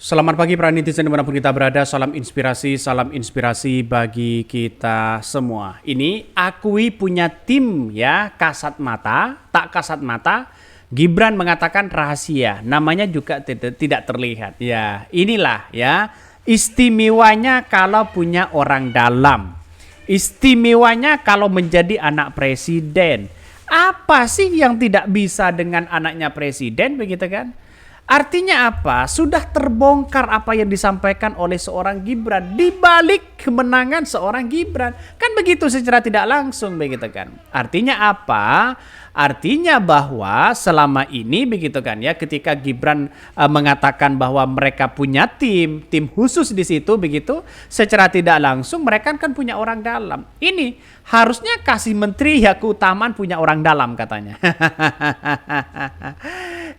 Selamat pagi para netizen dimanapun kita berada, salam inspirasi bagi kita semua. Ini akui punya tim ya, kasat mata, tak kasat mata. Gibran mengatakan rahasia, namanya juga tidak terlihat. Ya, inilah ya istimewanya kalau punya orang dalam. Istimewanya kalau menjadi anak presiden. Apa sih yang tidak bisa dengan anaknya presiden begitu kan? Artinya apa? Sudah terbongkar apa yang disampaikan oleh seorang Gibran di balik kemenangan seorang Gibran. Kan begitu secara tidak langsung begitu kan. Artinya apa? Artinya bahwa selama ini begitu kan ya, ketika Gibran mengatakan bahwa mereka punya tim khusus di situ begitu, secara tidak langsung mereka kan punya orang dalam. Ini harusnya kasih menteri ya keutamaan punya orang dalam katanya.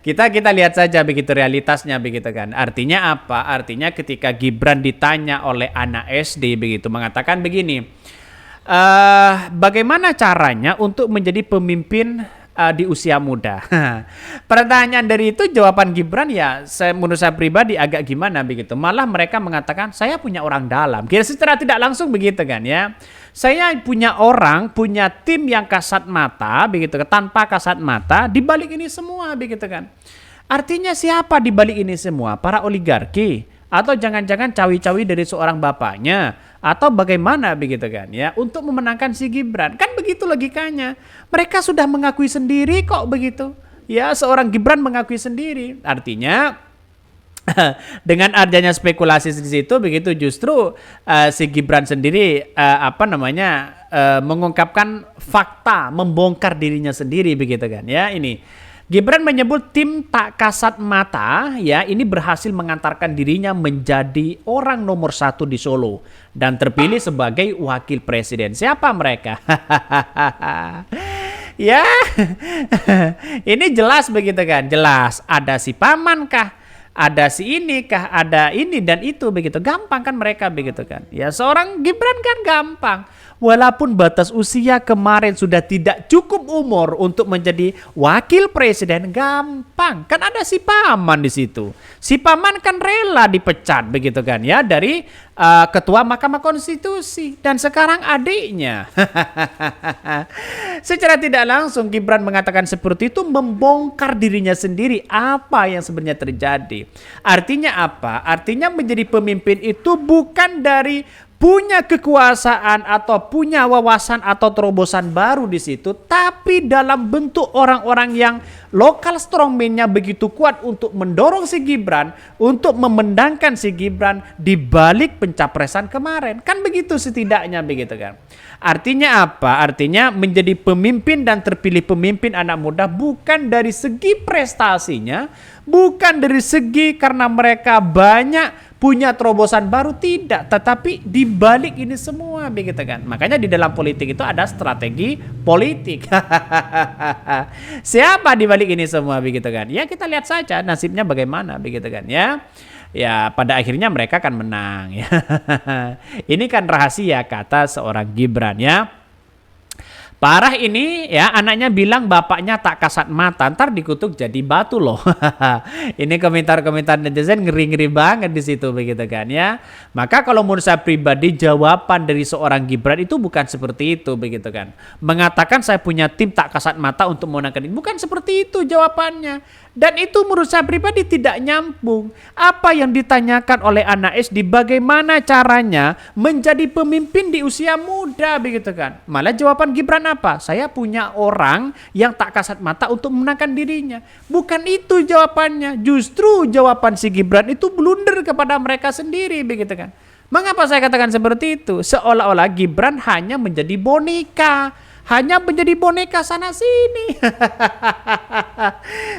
Kita lihat saja begitu realitasnya begitu kan. Artinya apa? Artinya ketika Gibran ditanya oleh anak SD begitu mengatakan begini, bagaimana caranya untuk menjadi pemimpin di usia muda? Pertanyaan dari itu jawaban Gibran ya menurut saya pribadi agak gimana begitu. Malah mereka mengatakan saya punya orang dalam. Kira secara tidak langsung begitu kan ya. Saya punya tim yang kasat mata begitu, tanpa kasat mata di balik ini semua begitu kan. Artinya siapa di balik ini semua? Para oligarki atau jangan-jangan cawi-cawi dari seorang bapaknya atau bagaimana begitu kan ya untuk memenangkan si Gibran. Kan begitu logikanya. Mereka sudah mengakui sendiri kok begitu. Ya, seorang Gibran mengakui sendiri. Artinya dengan adanya spekulasi di situ begitu justru si Gibran sendiri mengungkapkan fakta, membongkar dirinya sendiri begitu kan ya. Ini Gibran menyebut tim tak kasat mata ya ini berhasil mengantarkan dirinya menjadi orang nomor 1 di Solo dan terpilih sebagai wakil presiden. Siapa mereka? Ya ini jelas begitu kan, jelas ada si paman kah? Ada si ini kah, ada ini dan itu begitu. Gampang kan mereka begitu kan. Ya seorang Gibran kan gampang. Walaupun batas usia kemarin sudah tidak cukup umur untuk menjadi wakil presiden, gampang. Kan ada si paman di situ. Si paman kan rela dipecat begitu kan ya dari ketua Mahkamah Konstitusi dan sekarang adiknya. Secara tidak langsung Gibran mengatakan seperti itu membongkar dirinya sendiri apa yang sebenarnya terjadi. Artinya apa? Artinya menjadi pemimpin itu bukan dari punya kekuasaan atau punya wawasan atau terobosan baru di situ, tapi dalam bentuk orang-orang yang lokal strongman-nya begitu kuat untuk mendorong si Gibran, untuk memendangkan si Gibran di balik pencapresan kemarin. Kan begitu setidaknya begitu kan. Artinya apa? Artinya menjadi pemimpin dan terpilih pemimpin anak muda bukan dari segi prestasinya, bukan dari segi karena mereka banyak punya terobosan baru, tidak, tetapi di balik ini semua begitu kan. Makanya di dalam politik itu ada strategi politik. Siapa di balik ini semua begitu kan? Ya kita lihat saja nasibnya bagaimana begitu kan ya. Ya pada akhirnya mereka akan menang ya. Ini kan rahasia kata seorang Gibran ya. Parah ini ya, anaknya bilang bapaknya tak kasat mata, ntar dikutuk jadi batu loh. Ini komentar-komentar netizen ngeri-ngeri banget di situ begitu kan ya. Maka kalau menurut saya pribadi jawaban dari seorang Gibran itu bukan seperti itu begitu kan. Mengatakan saya punya tim tak kasat mata untuk memenangkan ini, bukan seperti itu jawabannya. Dan itu menurut saya pribadi tidak nyambung. Apa yang ditanyakan oleh anak SD bagaimana caranya menjadi pemimpin di usia muda begitu kan. Malah jawaban Gibran apa? Saya punya orang yang tak kasat mata untuk memenangkan dirinya. Bukan itu jawabannya. Justru jawaban si Gibran itu blunder kepada mereka sendiri begitu kan. Mengapa saya katakan seperti itu? Seolah-olah Gibran hanya menjadi boneka. Hanya menjadi boneka sana sini.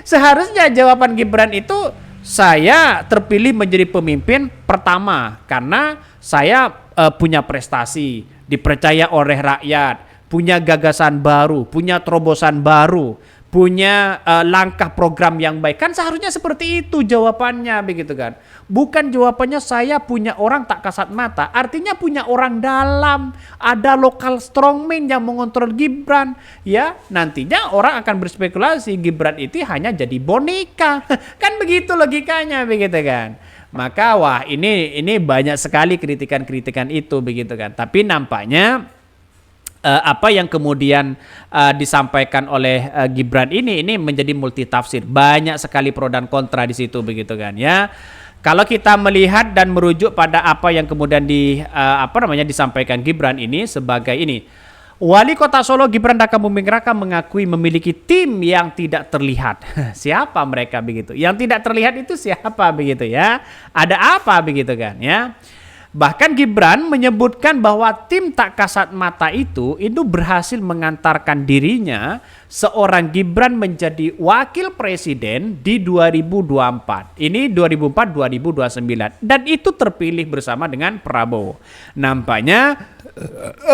Seharusnya jawaban Gibran itu saya terpilih menjadi pemimpin pertama karena saya punya prestasi, dipercaya oleh rakyat, punya gagasan baru, punya terobosan baru, punya langkah program yang baik. Kan seharusnya seperti itu jawabannya begitu kan. Bukan jawabannya saya punya orang tak kasat mata. Artinya punya orang dalam. Ada lokal strongman yang mengontrol Gibran. Ya nantinya orang akan berspekulasi Gibran itu hanya jadi boneka. Kan begitu logikanya begitu kan. Maka wah ini banyak sekali kritikan-kritikan itu begitu kan. Tapi nampaknya apa yang kemudian disampaikan oleh Gibran ini menjadi multitafsir. Banyak sekali pro dan kontra di situ begitu kan ya. Kalau kita melihat dan merujuk pada apa yang kemudian disampaikan Gibran ini sebagai ini, Wali Kota Solo Gibran Raka Buming Raka mengakui memiliki tim yang tidak terlihat. Siapa mereka begitu? Yang tidak terlihat itu siapa begitu ya? Ada apa begitu kan ya? Bahkan Gibran menyebutkan bahwa tim tak kasat mata itu berhasil mengantarkan dirinya seorang Gibran menjadi wakil presiden di 2024. Ini 2004-2029 dan itu terpilih bersama dengan Prabowo. Nampaknya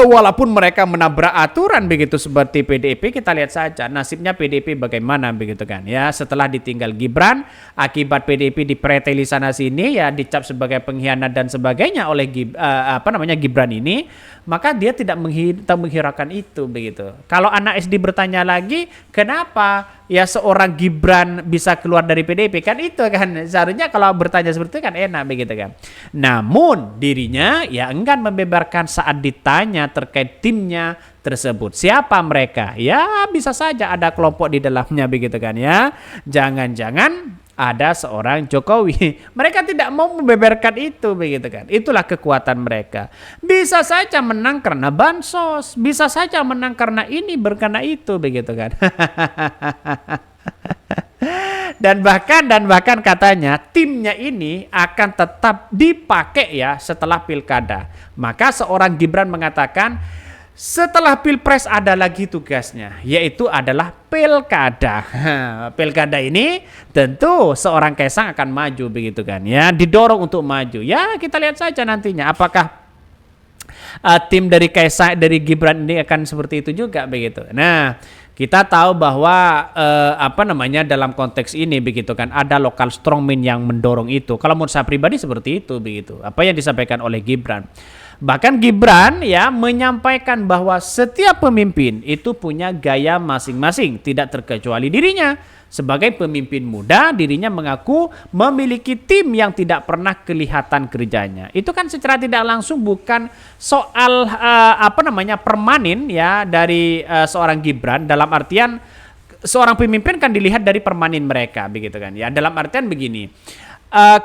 walaupun mereka menabrak aturan begitu seperti PDIP, kita lihat saja nasibnya PDIP bagaimana begitu kan ya. Setelah ditinggal Gibran, akibat PDIP dipreteli sana sini ya, dicap sebagai pengkhianat dan sebagainya oleh Gibran ini, maka dia tidak menghiraukan itu begitu. Kalau anak SD bertanya lagi, kenapa ya seorang Gibran bisa keluar dari PDIP, kan itu kan seharusnya kalau bertanya seperti itu kan enak begitu kan. Namun dirinya ya enggan membeberkan saat ditanya terkait timnya tersebut. Siapa mereka? Ya bisa saja ada kelompok di dalamnya begitu kan ya. Jangan-jangan ada seorang Jokowi. Mereka tidak mau membeberkan itu begitu kan. Itulah kekuatan mereka. Bisa saja menang karena bansos, bisa saja menang karena ini berkarena itu begitu kan. Dan bahkan katanya timnya ini akan tetap dipakai ya setelah pilkada. Maka seorang Gibran mengatakan setelah pilpres ada lagi tugasnya, yaitu adalah pilkada. Pilkada ini tentu seorang Kaisang akan maju begitu kan ya, didorong untuk maju. Ya kita lihat saja nantinya apakah tim dari Kaisang, dari Gibran ini akan seperti itu juga begitu. Nah, kita tahu bahwa dalam konteks ini begitu kan ada lokal strongman yang mendorong itu. Kalau menurut saya pribadi seperti itu begitu. Apa yang disampaikan oleh Gibran. Bahkan Gibran ya menyampaikan bahwa setiap pemimpin itu punya gaya masing-masing, tidak terkecuali dirinya. Sebagai pemimpin muda, dirinya mengaku memiliki tim yang tidak pernah kelihatan kerjanya. Itu kan secara tidak langsung bukan soal permanen ya dari seorang Gibran, dalam artian seorang pemimpin kan dilihat dari permanen mereka begitu kan ya. Dalam artian begini.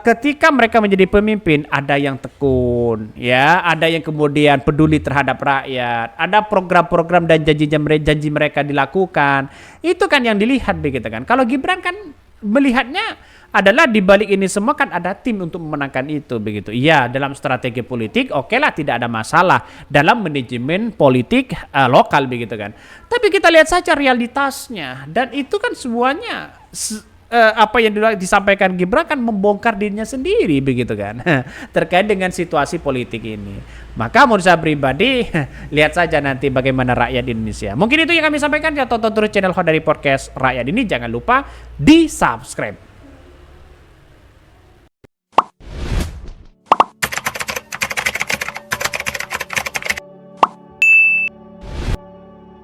Ketika mereka menjadi pemimpin, ada yang tekun, ya, ada yang kemudian peduli terhadap rakyat, ada program-program dan janji mereka dilakukan. Itu kan yang dilihat begitu kan. Kalau Gibran kan melihatnya adalah di balik ini semua kan ada tim untuk memenangkan itu begitu. Iya, dalam strategi politik oke lah, tidak ada masalah dalam manajemen politik lokal begitu kan. Tapi kita lihat saja realitasnya, dan itu kan semuanya apa yang disampaikan Gibran kan membongkar dirinya sendiri begitu kan terkait dengan situasi politik ini. Maka menurut saya pribadi lihat saja nanti bagaimana rakyat Indonesia. Mungkin itu yang kami sampaikan. Ya, tonton terus channel Khodari Podcast Rakyat ini, jangan lupa di subscribe.